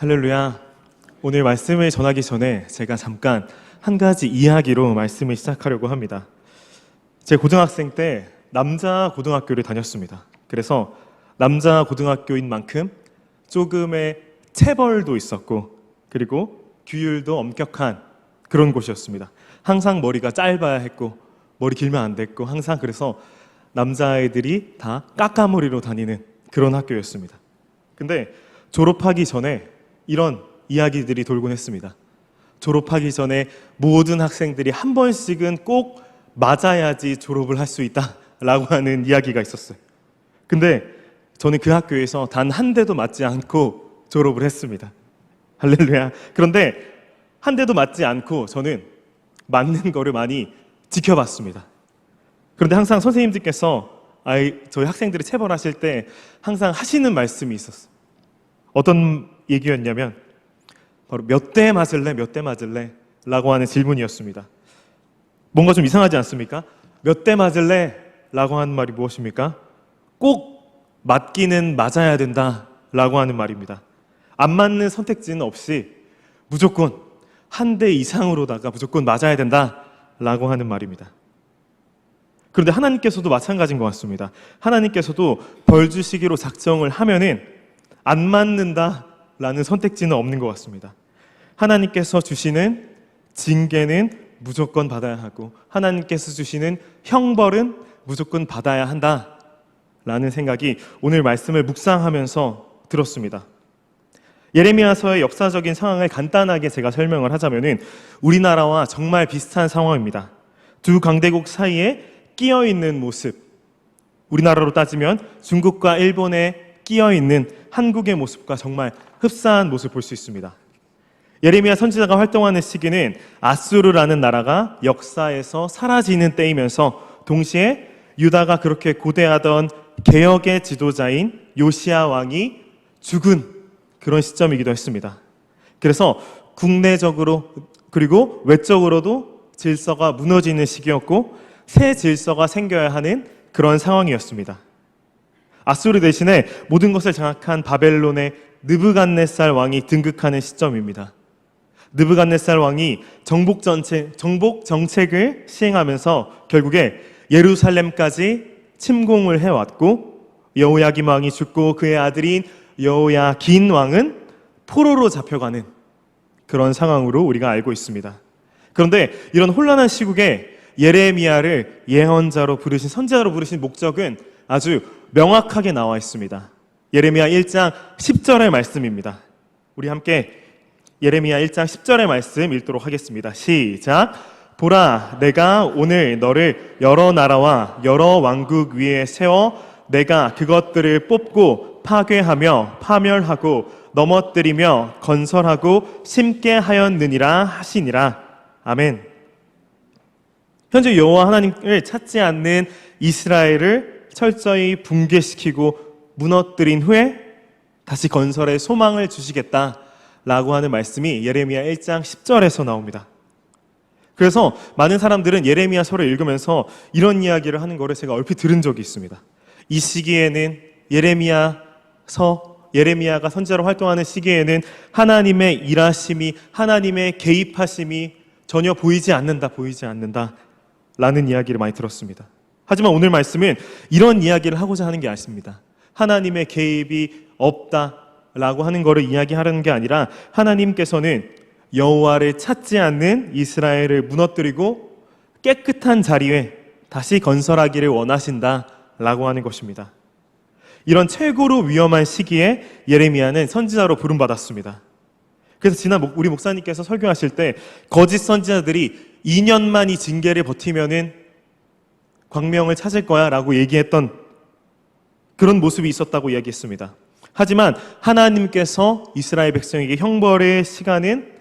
할렐루야. 오늘 말씀을 전하기 전에 제가 잠깐 한 가지 이야기로 말씀을 시작하려고 합니다. 제 고등학생 때 남자 고등학교를 다녔습니다. 그래서 남자 고등학교인 만큼 조금의 체벌도 있었고 그리고 규율도 엄격한 그런 곳이었습니다. 항상 머리가 짧아야 했고 머리 길면 안 됐고 항상 그래서 남자아이들이 다 까까머리로 다니는 그런 학교였습니다. 근데 졸업하기 전에 이런 이야기들이 돌곤 했습니다. 졸업하기 전에 모든 학생들이 한 번씩은 꼭 맞아야지 졸업을 할 수 있다라고 하는 이야기가 있었어요. 근데 저는 그 학교에서 단 한 대도 맞지 않고 졸업을 했습니다. 할렐루야. 그런데 한 대도 맞지 않고 저는 맞는 거를 많이 지켜봤습니다. 그런데 항상 선생님들께서 저희 학생들이 체벌하실 때 항상 하시는 말씀이 있었어요. 어떤 얘기였냐면 바로 몇 대 맞을래? 몇 대 맞을래? 라고 하는 질문이었습니다. 뭔가 좀 이상하지 않습니까? 몇 대 맞을래? 라고 하는 말이 무엇입니까? 꼭 맞기는 맞아야 된다 라고 하는 말입니다. 안 맞는 선택지는 없이 무조건 한 대 이상으로다가 무조건 맞아야 된다 라고 하는 말입니다. 그런데 하나님께서도 마찬가지인 것 같습니다. 하나님께서도 벌 주시기로 작정을 하면은 안 맞는다라는 선택지는 없는 것 같습니다. 하나님께서 주시는 징계는 무조건 받아야 하고 하나님께서 주시는 형벌은 무조건 받아야 한다라는 생각이 오늘 말씀을 묵상하면서 들었습니다. 예레미야서의 역사적인 상황을 간단하게 제가 설명을 하자면은 우리나라와 정말 비슷한 상황입니다. 두 강대국 사이에 끼어 있는 모습, 우리나라로 따지면 중국과 일본에 끼어 있는 한국의 모습과 정말 흡사한 모습을 볼 수 있습니다. 예레미야 선지자가 활동하는 시기는 아수르라는 나라가 역사에서 사라지는 때이면서 동시에 유다가 그렇게 고대하던 개혁의 지도자인 요시야 왕이 죽은 그런 시점이기도 했습니다. 그래서 국내적으로 그리고 외적으로도 질서가 무너지는 시기였고 새 질서가 생겨야 하는 그런 상황이었습니다. 아수르 대신에 모든 것을 장악한 바벨론의 느부갓네살 왕이 등극하는 시점입니다. 느부갓네살 왕이 정복 정책을 시행하면서 결국에 예루살렘까지 침공을 해왔고 여호야김 왕이 죽고 그의 아들인 여호야긴 왕은 포로로 잡혀가는 그런 상황으로 우리가 알고 있습니다. 그런데 이런 혼란한 시국에 예레미야를 예언자로 부르신 선지자로 부르신 목적은 아주 명확하게 나와 있습니다. 예레미야 1장 10절의 말씀입니다. 우리 함께 예레미야 1장 10절의 말씀 읽도록 하겠습니다. 시작. 보라, 내가 오늘 너를 여러 나라와 여러 왕국 위에 세워 내가 그것들을 뽑고 파괴하며 파멸하고 넘어뜨리며 건설하고 심게 하였느니라 하시니라. 아멘. 현재 여호와 하나님을 찾지 않는 이스라엘을 철저히 붕괴시키고 무너뜨린 후에 다시 건설의 소망을 주시겠다라고 하는 말씀이 예레미야 1장 10절에서 나옵니다. 그래서 많은 사람들은 예레미야서를 읽으면서 이런 이야기를 하는 거를 제가 얼핏 들은 적이 있습니다. 이 시기에는 예레미야가 선지자로 활동하는 시기에는 하나님의 일하심이, 하나님의 개입하심이 전혀 보이지 않는다 라는 이야기를 많이 들었습니다. 하지만 오늘 말씀은 이런 이야기를 하고자 하는 게 아닙니다. 하나님의 개입이 없다라고 하는 것을 이야기하려는 게 아니라 하나님께서는 여호와를 찾지 않는 이스라엘을 무너뜨리고 깨끗한 자리에 다시 건설하기를 원하신다라고 하는 것입니다. 이런 최고로 위험한 시기에 예레미야는 선지자로 부름받았습니다. 그래서 지난 우리 목사님께서 설교하실 때 거짓 선지자들이 2년만 이 징계를 버티면은 광명을 찾을 거야 라고 얘기했던 그런 모습이 있었다고 이야기했습니다. 하지만 하나님께서 이스라엘 백성에게 형벌의 시간은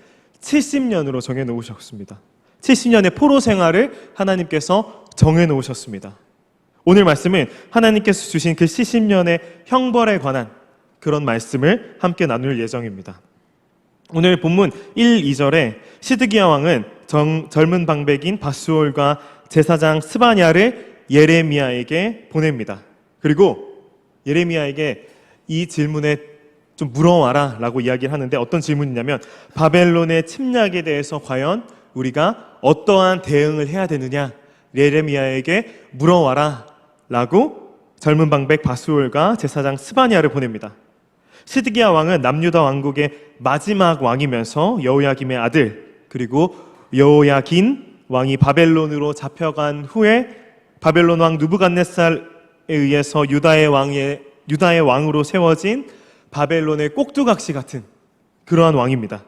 70년으로 정해놓으셨습니다. 70년의 포로 생활을 하나님께서 정해놓으셨습니다. 오늘 말씀은 하나님께서 주신 그 70년의 형벌에 관한 그런 말씀을 함께 나눌 예정입니다. 오늘 본문 1, 2절에 시드기야 왕은 젊은 방백인 바수올과 제사장 스바냐를 예레미야에게 보냅니다. 그리고 예레미야에게 이 질문에 좀 물어와라 라고 이야기를 하는데 어떤 질문이냐면 바벨론의 침략에 대해서 과연 우리가 어떠한 대응을 해야 되느냐 예레미야에게 물어와라 라고 젊은 방백 바수올과 제사장 스바냐를 보냅니다. 시드기야 왕은 남유다 왕국의 마지막 왕이면서 여호야김의 아들 그리고 여호야긴 왕이 바벨론으로 잡혀간 후에 바벨론 왕 느부갓네살에 의해서 유다의 왕으로 세워진 바벨론의 꼭두각시 같은 그러한 왕입니다.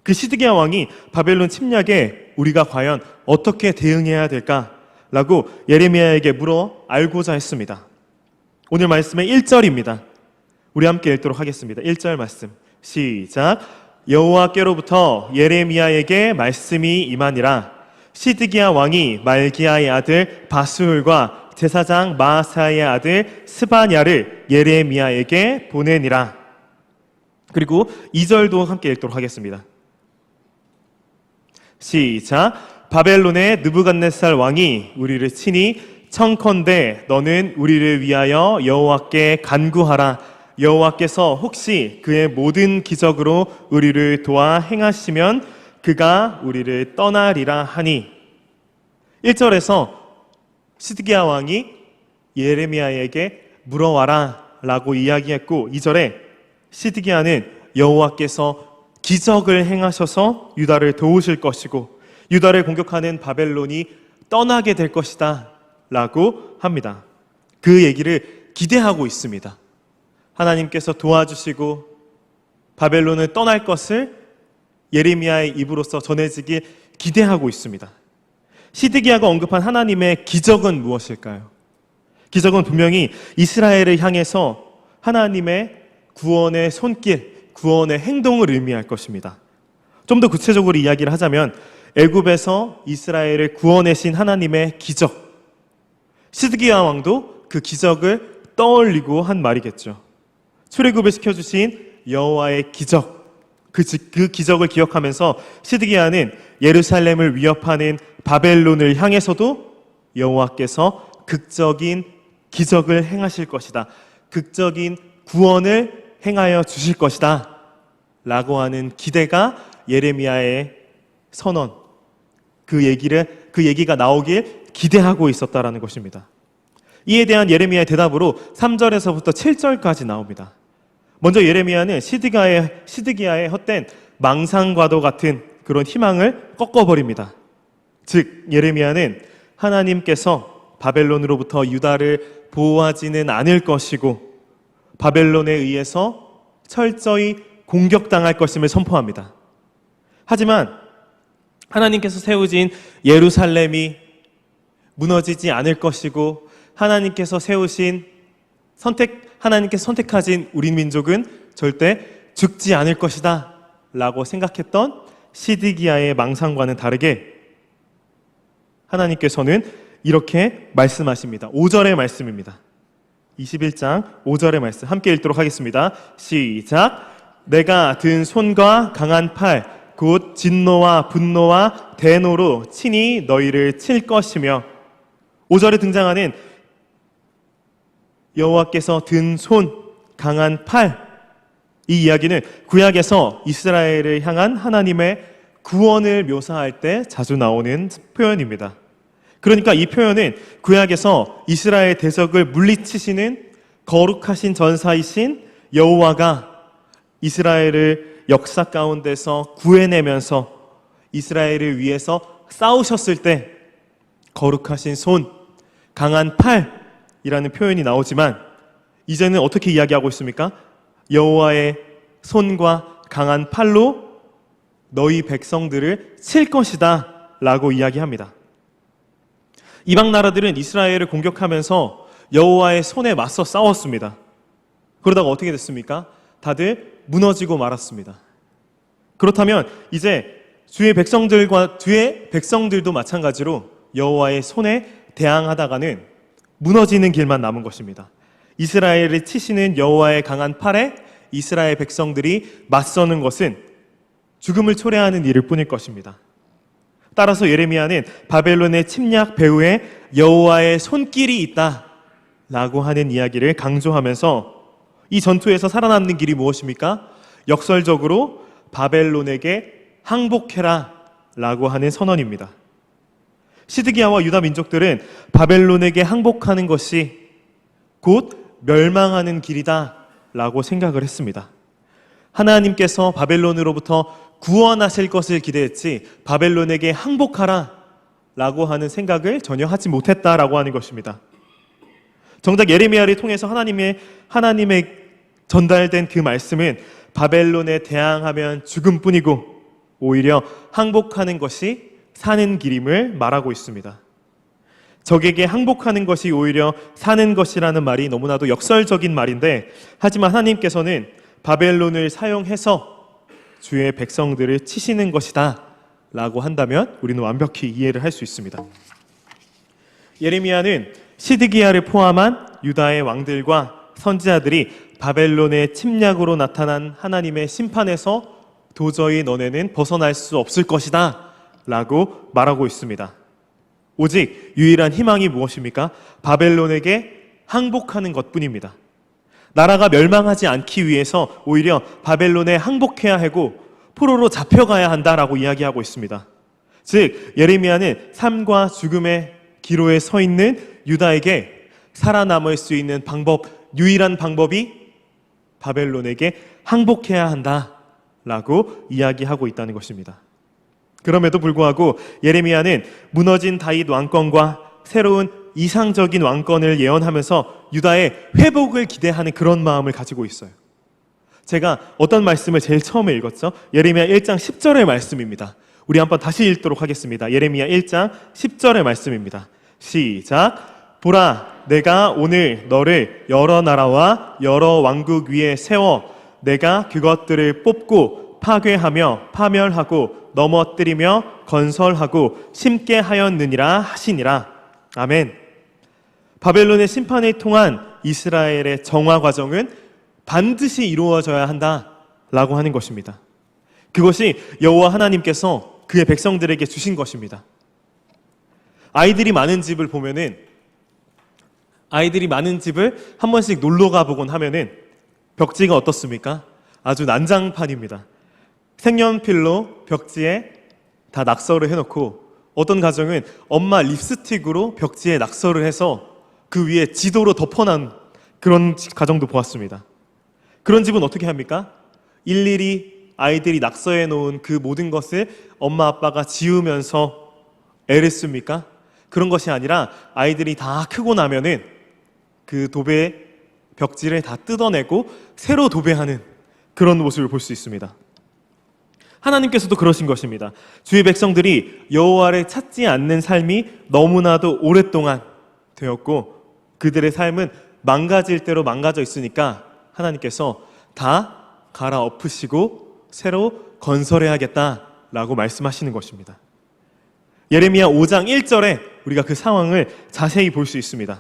그 시드기야 왕이 바벨론 침략에 우리가 과연 어떻게 대응해야 될까라고 예레미야에게 물어 알고자 했습니다. 오늘 말씀의 1절입니다. 우리 함께 읽도록 하겠습니다. 1절 말씀 시작. 여호와께로부터 예레미야에게 말씀이 임하니라. 시드기야 왕이 말기야의 아들 바수울과 제사장 마아사의 아들 스바냐를 예레미야에게 보내니라. 그리고 2절도 함께 읽도록 하겠습니다. 시작. 바벨론의 느부갓네살 왕이 우리를 치니 청컨대 너는 우리를 위하여 여호와께 간구하라. 여호와께서 혹시 그의 모든 기적으로 우리를 도와 행하시면 그가 우리를 떠나리라 하니. 1절에서 시드기야 왕이 예레미야에게 물어와라 라고 이야기했고 2절에 시드기야는 여호와께서 기적을 행하셔서 유다를 도우실 것이고 유다를 공격하는 바벨론이 떠나게 될 것이다 라고 합니다. 그 얘기를 기대하고 있습니다. 하나님께서 도와주시고 바벨론을 떠날 것을 예레미야의 입으로서 전해지길 기대하고 있습니다. 시드기야가 언급한 하나님의 기적은 무엇일까요? 기적은 분명히 이스라엘을 향해서 하나님의 구원의 손길, 구원의 행동을 의미할 것입니다. 좀 더 구체적으로 이야기를 하자면 애굽에서 이스라엘을 구원하신 하나님의 기적, 시드기야 왕도 그 기적을 떠올리고 한 말이겠죠. 출애굽을 시켜주신 여호와의 기적, 그 기적을 기억하면서 시드기야는 예루살렘을 위협하는 바벨론을 향해서도 여호와께서 극적인 기적을 행하실 것이다, 기적인 구원을 행하여 주실 것이다 라고 하는 기대가 예레미야의 선언, 그 얘기가 나오길 기대하고 있었다라는 것입니다. 이에 대한 예레미야의 대답으로 3절에서부터 7절까지 나옵니다. 먼저 예레미야는 시드기야의 헛된 망상과도 같은 그런 희망을 꺾어버립니다. 즉 예레미야는 하나님께서 바벨론으로부터 유다를 보호하지는 않을 것이고 바벨론에 의해서 철저히 공격당할 것임을 선포합니다. 하지만 하나님께서 세우신 예루살렘이 무너지지 않을 것이고 하나님께서 선택하신 우리 민족은 절대 죽지 않을 것이다 라고 생각했던 시드기야의 망상과는 다르게 하나님께서는 이렇게 말씀하십니다. 5절의 말씀입니다. 21장 5절의 말씀 함께 읽도록 하겠습니다. 시작. 내가 든 손과 강한 팔 곧 진노와 분노와 대노로 친히 너희를 칠 것이며. 5절에 등장하는 여호와께서 든 손, 강한 팔, 이 이야기는 구약에서 이스라엘을 향한 하나님의 구원을 묘사할 때 자주 나오는 표현입니다. 그러니까 이 표현은 구약에서 이스라엘 대적을 물리치시는 거룩하신 전사이신 여호와가 이스라엘을 역사 가운데서 구해내면서 이스라엘을 위해서 싸우셨을 때 거룩하신 손, 강한 팔이라는 표현이 나오지만 이제는 어떻게 이야기하고 있습니까? 여호와의 손과 강한 팔로 너희 백성들을 칠 것이다 라고 이야기합니다. 이방 나라들은 이스라엘을 공격하면서 여호와의 손에 맞서 싸웠습니다. 그러다가 어떻게 됐습니까? 다들 무너지고 말았습니다. 그렇다면 이제 주의 백성들도 마찬가지로 여호와의 손에 대항하다가는 무너지는 길만 남은 것입니다. 이스라엘을 치시는 여호와의 강한 팔에 이스라엘 백성들이 맞서는 것은 죽음을 초래하는 일일 뿐일 것입니다. 따라서 예레미야는 바벨론의 침략 배후에 여호와의 손길이 있다라고 하는 이야기를 강조하면서 이 전투에서 살아남는 길이 무엇입니까? 역설적으로 바벨론에게 항복해라 라고 하는 선언입니다. 시드기야와 유다 민족들은 바벨론에게 항복하는 것이 곧 멸망하는 길이다 라고 생각을 했습니다. 하나님께서 바벨론으로부터 구원하실 것을 기대했지 바벨론에게 항복하라 라고 하는 생각을 전혀 하지 못했다라고 하는 것입니다. 정작 예레미야를 통해서 하나님의 전달된 그 말씀은 바벨론에 대항하면 죽음뿐이고 오히려 항복하는 것이 사는 길임을 말하고 있습니다. 적에게 항복하는 것이 오히려 사는 것이라는 말이 너무나도 역설적인 말인데, 하지만 하나님께서는 바벨론을 사용해서 주의 백성들을 치시는 것이다 라고 한다면 우리는 완벽히 이해를 할 수 있습니다. 예레미야는 시드기야를 포함한 유다의 왕들과 선지자들이 바벨론의 침략으로 나타난 하나님의 심판에서 도저히 너네는 벗어날 수 없을 것이다 라고 말하고 있습니다. 오직 유일한 희망이 무엇입니까? 바벨론에게 항복하는 것뿐입니다. 나라가 멸망하지 않기 위해서 오히려 바벨론에 항복해야 하고 포로로 잡혀가야 한다라고 이야기하고 있습니다. 즉 예레미야는 삶과 죽음의 기로에 서 있는 유다에게 살아남을 수 있는 유일한 방법이 바벨론에게 항복해야 한다라고 이야기하고 있다는 것입니다. 그럼에도 불구하고 예레미야는 무너진 다윗 왕권과 새로운 이상적인 왕권을 예언하면서 유다의 회복을 기대하는 그런 마음을 가지고 있어요. 제가 어떤 말씀을 제일 처음에 읽었죠? 예레미야 1장 10절의 말씀입니다. 우리 한번 다시 읽도록 하겠습니다. 예레미야 1장 10절의 말씀입니다. 시작. 보라, 내가 오늘 너를 여러 나라와 여러 왕국 위에 세워 내가 그것들을 뽑고 파괴하며 파멸하고 넘어뜨리며 건설하고 심게 하였느니라 하시니라. 아멘. 바벨론의 심판을 통한 이스라엘의 정화 과정은 반드시 이루어져야 한다라고 하는 것입니다. 그것이 여호와 하나님께서 그의 백성들에게 주신 것입니다. 아이들이 많은 집을 보면은 아이들이 많은 집을 한 번씩 놀러 가보곤 하면은 벽지가 어떻습니까? 아주 난장판입니다. 색연필로 벽지에 다 낙서를 해놓고 어떤 가정은 엄마 립스틱으로 벽지에 낙서를 해서 그 위에 지도로 덮어놓은 그런 가정도 보았습니다. 그런 집은 어떻게 합니까? 일일이 아이들이 낙서해 놓은 그 모든 것을 엄마 아빠가 지우면서 애를 씁니까? 그런 것이 아니라 아이들이 다 크고 나면은 그 도배 벽지를 다 뜯어내고 새로 도배하는 그런 모습을 볼 수 있습니다. 하나님께서도 그러신 것입니다. 주의 백성들이 여호와를 찾지 않는 삶이 너무나도 오랫동안 되었고 그들의 삶은 망가질 대로 망가져 있으니까 하나님께서 다 갈아엎으시고 새로 건설해야겠다라고 말씀하시는 것입니다. 예레미야 5장 1절에 우리가 그 상황을 자세히 볼 수 있습니다.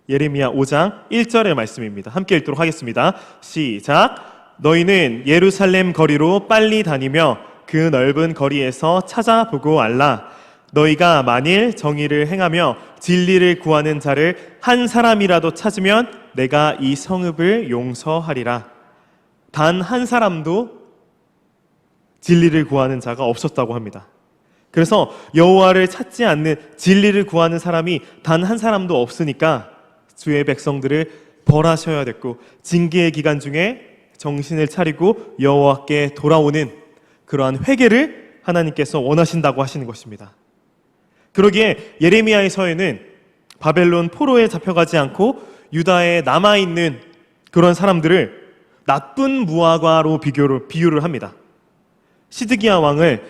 예레미야 5장 1절의 말씀입니다. 함께 읽도록 하겠습니다. 시작. 너희는 예루살렘 거리로 빨리 다니며 그 넓은 거리에서 찾아보고 알라. 너희가 만일 정의를 행하며 진리를 구하는 자를 한 사람이라도 찾으면 내가 이 성읍을 용서하리라. 단 한 사람도 진리를 구하는 자가 없었다고 합니다. 그래서 여호와를 찾지 않는 진리를 구하는 사람이 단 한 사람도 없으니까 주의 백성들을 벌하셔야 됐고 징계의 기간 중에 정신을 차리고 여호와께 돌아오는 그러한 회개를 하나님께서 원하신다고 하시는 것입니다. 그러기에 예레미야에서에는 바벨론 포로에 잡혀가지 않고 유다에 남아있는 그런 사람들을 나쁜 무화과로 비유를 합니다. 시드기야 왕을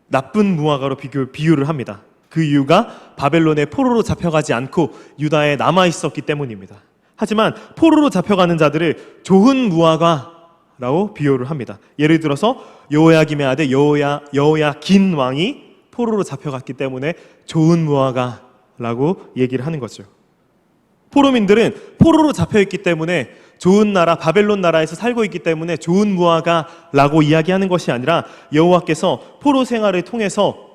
나쁜 무화과로 비유를 합니다. 그 이유가 바벨론의 포로로 잡혀가지 않고 유다에 남아있었기 때문입니다. 하지만 포로로 잡혀가는 자들을 좋은 무화과라고 비유를 합니다. 예를 들어서 여호야김의 아들 여호야긴 왕이 포로로 잡혀갔기 때문에 좋은 무화과라고 얘기를 하는 거죠. 포로민들은 포로로 잡혀있기 때문에 좋은 나라 바벨론 나라에서 살고 있기 때문에 좋은 무화과라고 이야기하는 것이 아니라 여호와께서 포로 생활을 통해서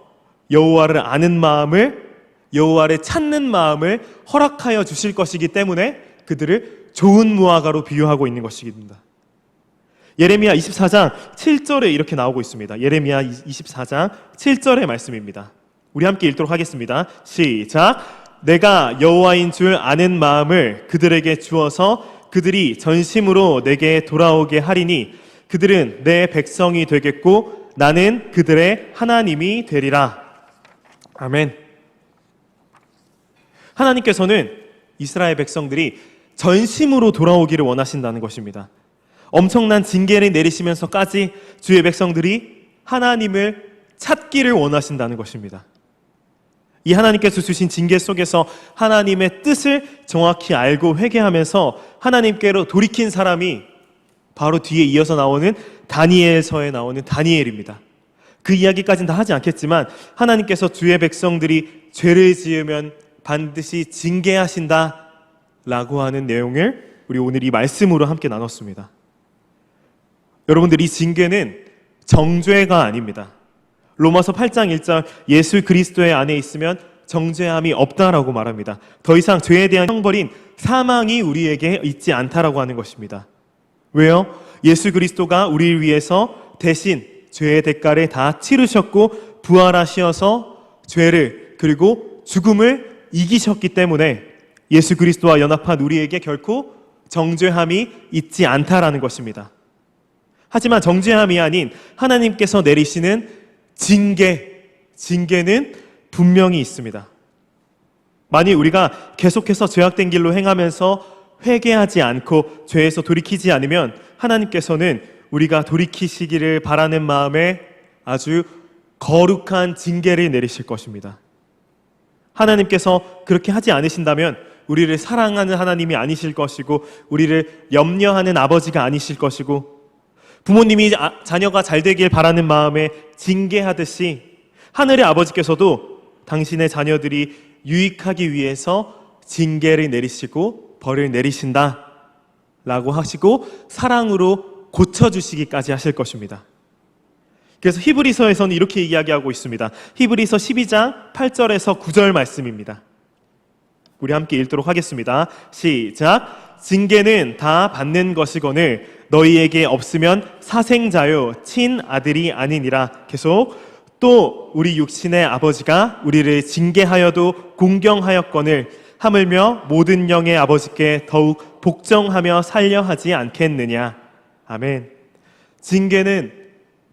여호와를 아는 마음을 여호와를 찾는 마음을 허락하여 주실 것이기 때문에 그들을 좋은 무화과로 비유하고 있는 것입니다. 예레미야 24장 7절에 이렇게 나오고 있습니다. 예레미야 24장 7절의 말씀입니다. 우리 함께 읽도록 하겠습니다. 시작. 내가 여호와인 줄 아는 마음을 그들에게 주어서 그들이 전심으로 내게 돌아오게 하리니 그들은 내 백성이 되겠고 나는 그들의 하나님이 되리라. 아멘. 하나님께서는 이스라엘 백성들이 전심으로 돌아오기를 원하신다는 것입니다. 엄청난 징계를 내리시면서까지 주의 백성들이 하나님을 찾기를 원하신다는 것입니다. 이 하나님께서 주신 징계 속에서 하나님의 뜻을 정확히 알고 회개하면서 하나님께로 돌이킨 사람이 바로 뒤에 이어서 나오는 다니엘서에 나오는 다니엘입니다. 그 이야기까지는 다 하지 않겠지만 하나님께서 주의 백성들이 죄를 지으면 반드시 징계하신다 라고 하는 내용을 우리 오늘 이 말씀으로 함께 나눴습니다. 여러분들, 이 징계는 정죄가 아닙니다. 로마서 8장 1절 예수 그리스도의 안에 있으면 정죄함이 없다라고 말합니다. 더 이상 죄에 대한 형벌인 사망이 우리에게 있지 않다라고 하는 것입니다. 왜요? 예수 그리스도가 우리를 위해서 대신 죄의 대가를 다 치르셨고 부활하셔서 죄를 그리고 죽음을 이기셨기 때문에 예수 그리스도와 연합한 우리에게 결코 정죄함이 있지 않다라는 것입니다. 하지만 정죄함이 아닌 하나님께서 내리시는 징계는 분명히 있습니다. 만일 우리가 계속해서 죄악된 길로 행하면서 회개하지 않고 죄에서 돌이키지 않으면 하나님께서는 우리가 돌이키시기를 바라는 마음에 아주 거룩한 징계를 내리실 것입니다. 하나님께서 그렇게 하지 않으신다면 우리를 사랑하는 하나님이 아니실 것이고 우리를 염려하는 아버지가 아니실 것이고 부모님이 자녀가 잘 되길 바라는 마음에 징계하듯이 하늘의 아버지께서도 당신의 자녀들이 유익하기 위해서 징계를 내리시고 벌을 내리신다 라고 하시고 사랑으로 고쳐주시기까지 하실 것입니다. 그래서 히브리서에서는 이렇게 이야기하고 있습니다. 히브리서 12장 8절에서 9절 말씀입니다. 우리 함께 읽도록 하겠습니다. 시작. 징계는 다 받는 것이거늘 너희에게 없으면 사생자요 친아들이 아니니라. 계속. 또 우리 육신의 아버지가 우리를 징계하여도 공경하였거늘 하물며 모든 영의 아버지께 더욱 복종하며 살려하지 않겠느냐. 아멘. 징계는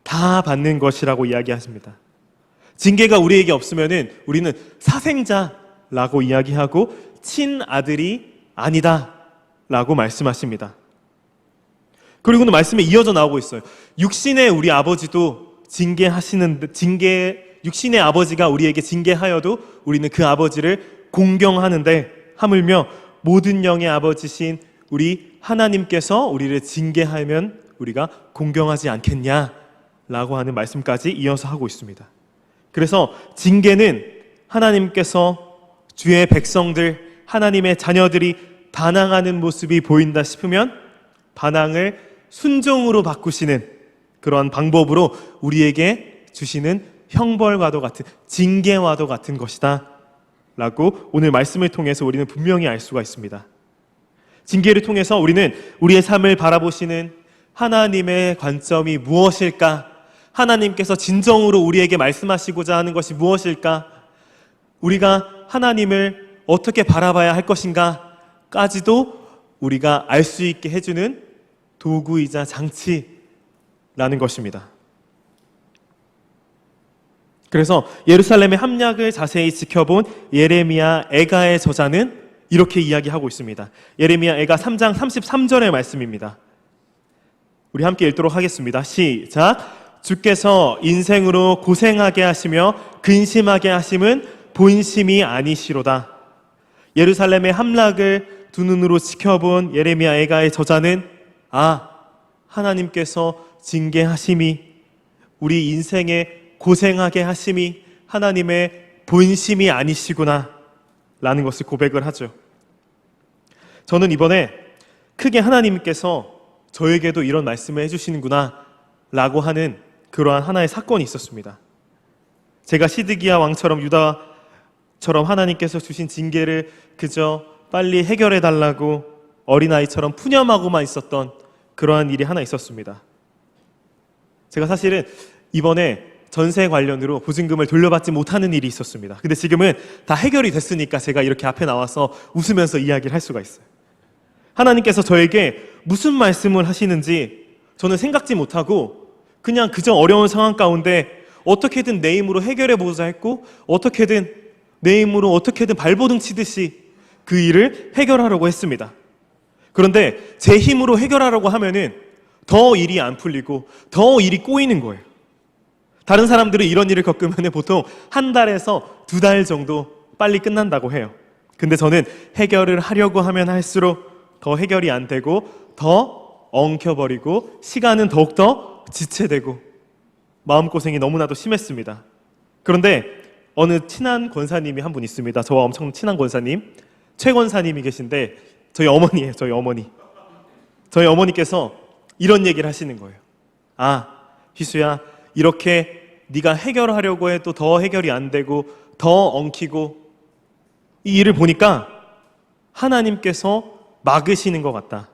다 받는 것이라고 이야기하십니다. 징계가 우리에게 없으면은 우리는 사생자라고 이야기하고 친아들이 아니다 라고 말씀하십니다. 그리고는 말씀에 이어져 나오고 있어요. 육신의 우리 아버지도 육신의 아버지가 우리에게 징계하여도 우리는 그 아버지를 공경하는데 하물며 모든 영의 아버지신 우리 하나님께서 우리를 징계하면 우리가 공경하지 않겠냐 라고 하는 말씀까지 이어서 하고 있습니다. 그래서 징계는 하나님께서 주의 백성들, 하나님의 자녀들이 반항하는 모습이 보인다 싶으면 반항을 순종으로 바꾸시는 그런 방법으로 우리에게 주시는 형벌과도 같은, 징계와도 같은 것이다 라고 오늘 말씀을 통해서 우리는 분명히 알 수가 있습니다. 징계를 통해서 우리는 우리의 삶을 바라보시는 하나님의 관점이 무엇일까? 하나님께서 진정으로 우리에게 말씀하시고자 하는 것이 무엇일까? 우리가 하나님을 어떻게 바라봐야 할 것인가? 까지도 우리가 알 수 있게 해주는 도구이자 장치라는 것입니다. 그래서 예루살렘의 함락을 자세히 지켜본 예레미야 애가의 저자는 이렇게 이야기하고 있습니다. 예레미야 애가 3장 33절의 말씀입니다. 우리 함께 읽도록 하겠습니다. 시작. 주께서 인생으로 고생하게 하시며 근심하게 하심은 본심이 아니시로다. 예루살렘의 함락을 두 눈으로 지켜본 예레미야 애가의 저자는 하나님께서 징계하심이, 우리 인생에 고생하게 하심이 하나님의 본심이 아니시구나 라는 것을 고백을 하죠. 저는 이번에 크게 하나님께서 저에게도 이런 말씀을 해주시는구나 라고 하는 그러한 하나의 사건이 있었습니다. 제가 시드기야 왕처럼 유다처럼 하나님께서 주신 징계를 그저 빨리 해결해 달라고 어린아이처럼 푸념하고만 있었던 그러한 일이 하나 있었습니다. 제가 사실은 이번에 전세 관련으로 보증금을 돌려받지 못하는 일이 있었습니다. 근데 지금은 다 해결이 됐으니까 제가 이렇게 앞에 나와서 웃으면서 이야기를 할 수가 있어요. 하나님께서 저에게 무슨 말씀을 하시는지 저는 생각지 못하고 그냥 그저 어려운 상황 가운데 어떻게든 내 힘으로 해결해 보자 했고, 어떻게든 내 힘으로 어떻게든 발버둥 치듯이 그 일을 해결하려고 했습니다. 그런데 제 힘으로 해결하려고 하면은 더 일이 안 풀리고 더 일이 꼬이는 거예요. 다른 사람들은 이런 일을 겪으면 보통 한 달에서 2달 정도 빨리 끝난다고 해요. 근데 저는 해결을 하려고 하면 할수록 더 해결이 안 되고 더 엉켜버리고 시간은 더욱더 지체되고 마음고생이 너무나도 심했습니다. 그런데 어느 친한 권사님이 한 분 있습니다. 저와 엄청 친한 권사님, 최 권사님이 계신데 저희 어머니예요. 저희 어머니. 저희 어머니께서 이런 얘기를 하시는 거예요. 아, 희수야, 이렇게 네가 해결하려고 해도 더 해결이 안 되고 더 엉키고 이 일을 보니까 하나님께서 막으시는 것 같다.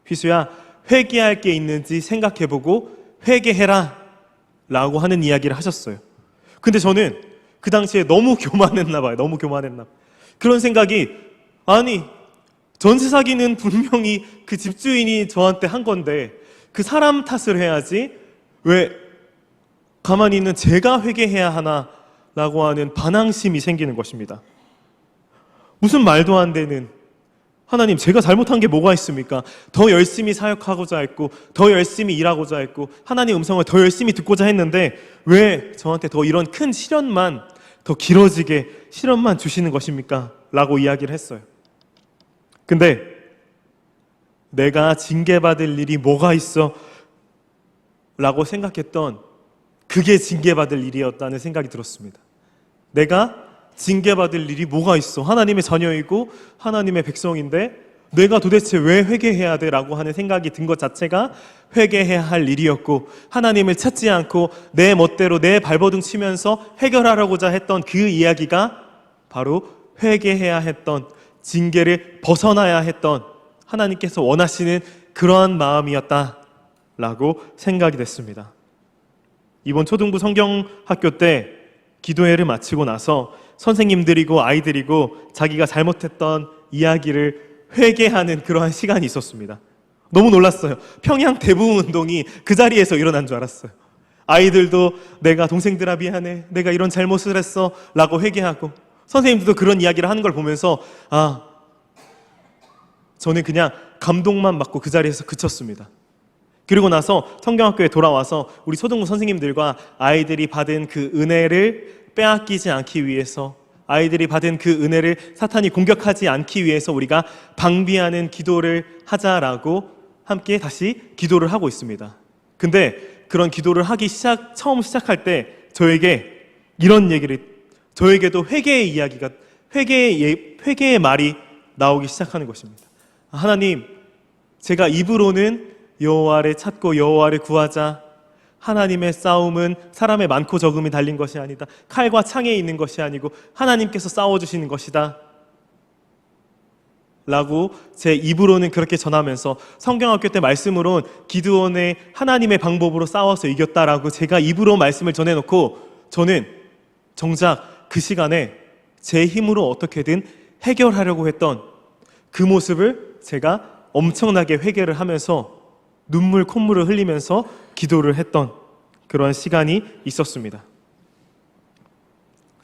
희수야, 회개할 게 있는지 생각해보고 회개해라 라고 하는 이야기를 하셨어요. 근데 저는 그 당시에 너무 교만했나 봐요. 너무 교만했나 봐요. 그런 생각이, 아니 전세 사기는 분명히 그 집주인이 저한테 한 건데 그 사람 탓을 해야지 왜 가만히 있는 제가 회개해야 하나 라고 하는 반항심이 생기는 것입니다. 무슨 말도 안 되는, 하나님 제가 잘못한 게 뭐가 있습니까? 더 열심히 사역하고자 했고 더 열심히 일하고자 했고 하나님 음성을 더 열심히 듣고자 했는데 왜 저한테 더 이런 큰 시련만, 더 길어지게 시련만 주시는 것입니까? 라고 이야기를 했어요. 근데 내가 징계받을 일이 뭐가 있어? 라고 생각했던 그게 징계받을 일이었다는 생각이 들었습니다. 내가 징계받을 일이 뭐가 있어? 하나님의 자녀이고 하나님의 백성인데 내가 도대체 왜 회개해야 돼? 라고 하는 생각이 든 것 자체가 회개해야 할 일이었고, 하나님을 찾지 않고 내 멋대로 내 발버둥 치면서 해결하려고자 했던 그 이야기가 바로 회개해야 했던, 징계를 벗어나야 했던 하나님께서 원하시는 그러한 마음이었다라고 생각이 됐습니다. 이번 초등부 성경학교 때 기도회를 마치고 나서 선생님들이고 아이들이고 자기가 잘못했던 이야기를 회개하는 그러한 시간이 있었습니다. 너무 놀랐어요. 평양 대부흥 운동이 그 자리에서 일어난 줄 알았어요. 아이들도 내가 동생들아 미안해, 내가 이런 잘못을 했어 라고 회개하고, 선생님들도 그런 이야기를 하는 걸 보면서 저는 그냥 감동만 받고 그 자리에서 그쳤습니다. 그리고 나서 성경학교에 돌아와서 우리 초등부 선생님들과 아이들이 받은 그 은혜를 빼앗기지 않기 위해서, 아이들이 받은 그 은혜를 사탄이 공격하지 않기 위해서 우리가 방비하는 기도를 하자라고 함께 다시 기도를 하고 있습니다. 근데 그런 기도를 하기 처음 시작할 때 저에게 이런 얘기를, 저에게도 회개의 이야기가, 회개의 말이 나오기 시작하는 것입니다. 하나님, 제가 입으로는 여호와를 찾고 여호와를 구하자, 하나님의 싸움은 사람의 많고 적음이 달린 것이 아니다, 칼과 창에 있는 것이 아니고 하나님께서 싸워주시는 것이다 라고 제 입으로는 그렇게 전하면서, 성경학교 때 말씀으론 기드온의 하나님의 방법으로 싸워서 이겼다라고 제가 입으로 말씀을 전해놓고, 저는 정작 그 시간에 제 힘으로 어떻게든 해결하려고 했던 그 모습을 제가 엄청나게 회개를 하면서 눈물 콧물을 흘리면서 기도를 했던 그런 시간이 있었습니다.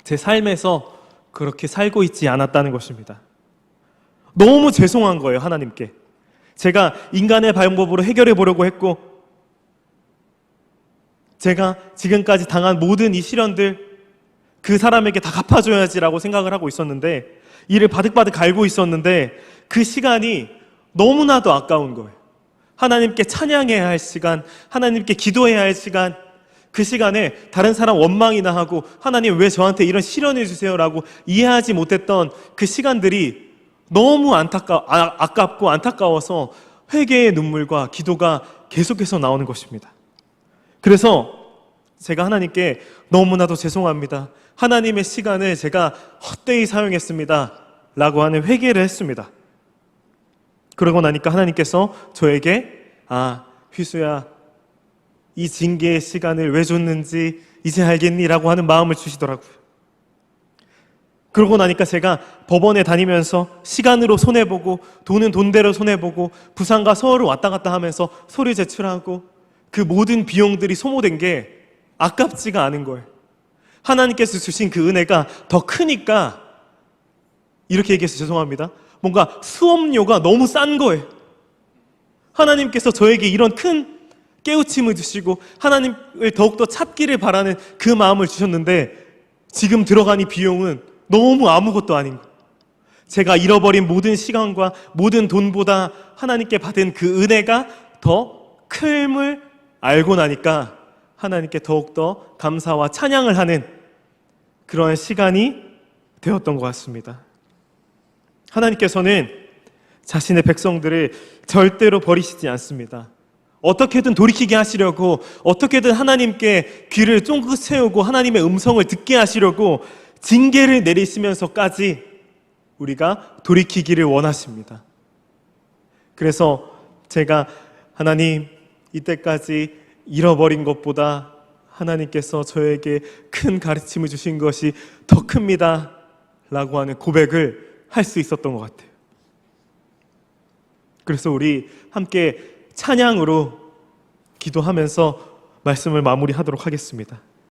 제 삶에서 그렇게 살고 있지 않았다는 것입니다. 너무 죄송한 거예요, 하나님께. 제가 인간의 방법으로 해결해 보려고 했고, 제가 지금까지 당한 모든 이 시련들 그 사람에게 다 갚아줘야지라고 생각을 하고 있었는데, 이를 바득바득 갈고 있었는데 그 시간이 너무나도 아까운 거예요. 하나님께 찬양해야 할 시간, 하나님께 기도해야 할 시간, 그 시간에 다른 사람 원망이나 하고 하나님 왜 저한테 이런 시련을 주세요 라고 이해하지 못했던 그 시간들이 너무 아깝고 안타까워서 회개의 눈물과 기도가 계속해서 나오는 것입니다. 그래서 제가 하나님께 너무나도 죄송합니다, 하나님의 시간을 제가 헛되이 사용했습니다 라고 하는 회개를 했습니다. 그러고 나니까 하나님께서 저에게 휘수야, 이 징계의 시간을 왜 줬는지 이제 알겠니? 라고 하는 마음을 주시더라고요. 그러고 나니까 제가 법원에 다니면서 시간으로 손해보고 돈은 돈대로 손해보고 부산과 서울을 왔다 갔다 하면서 서류 제출하고 그 모든 비용들이 소모된 게 아깝지가 않은 거예요. 하나님께서 주신 그 은혜가 더 크니까, 이렇게 얘기해서 죄송합니다, 뭔가 수업료가 너무 싼 거예요. 하나님께서 저에게 이런 큰 깨우침을 주시고 하나님을 더욱더 찾기를 바라는 그 마음을 주셨는데, 지금 들어가니 비용은 너무 아무것도 아닌 거예요. 제가 잃어버린 모든 시간과 모든 돈보다 하나님께 받은 그 은혜가 더 클을 알고 나니까 하나님께 더욱더 감사와 찬양을 하는 그런 시간이 되었던 것 같습니다. 하나님께서는 자신의 백성들을 절대로 버리시지 않습니다. 어떻게든 돌이키게 하시려고, 어떻게든 하나님께 귀를 쫑긋 세우고 하나님의 음성을 듣게 하시려고 징계를 내리시면서까지 우리가 돌이키기를 원하십니다. 그래서 제가 하나님, 이때까지 잃어버린 것보다 하나님께서 저에게 큰 가르침을 주신 것이 더 큽니다 라고 하는 고백을 할 수 있었던 것 같아요. 그래서 우리 함께 찬양으로 기도하면서 말씀을 마무리하도록 하겠습니다.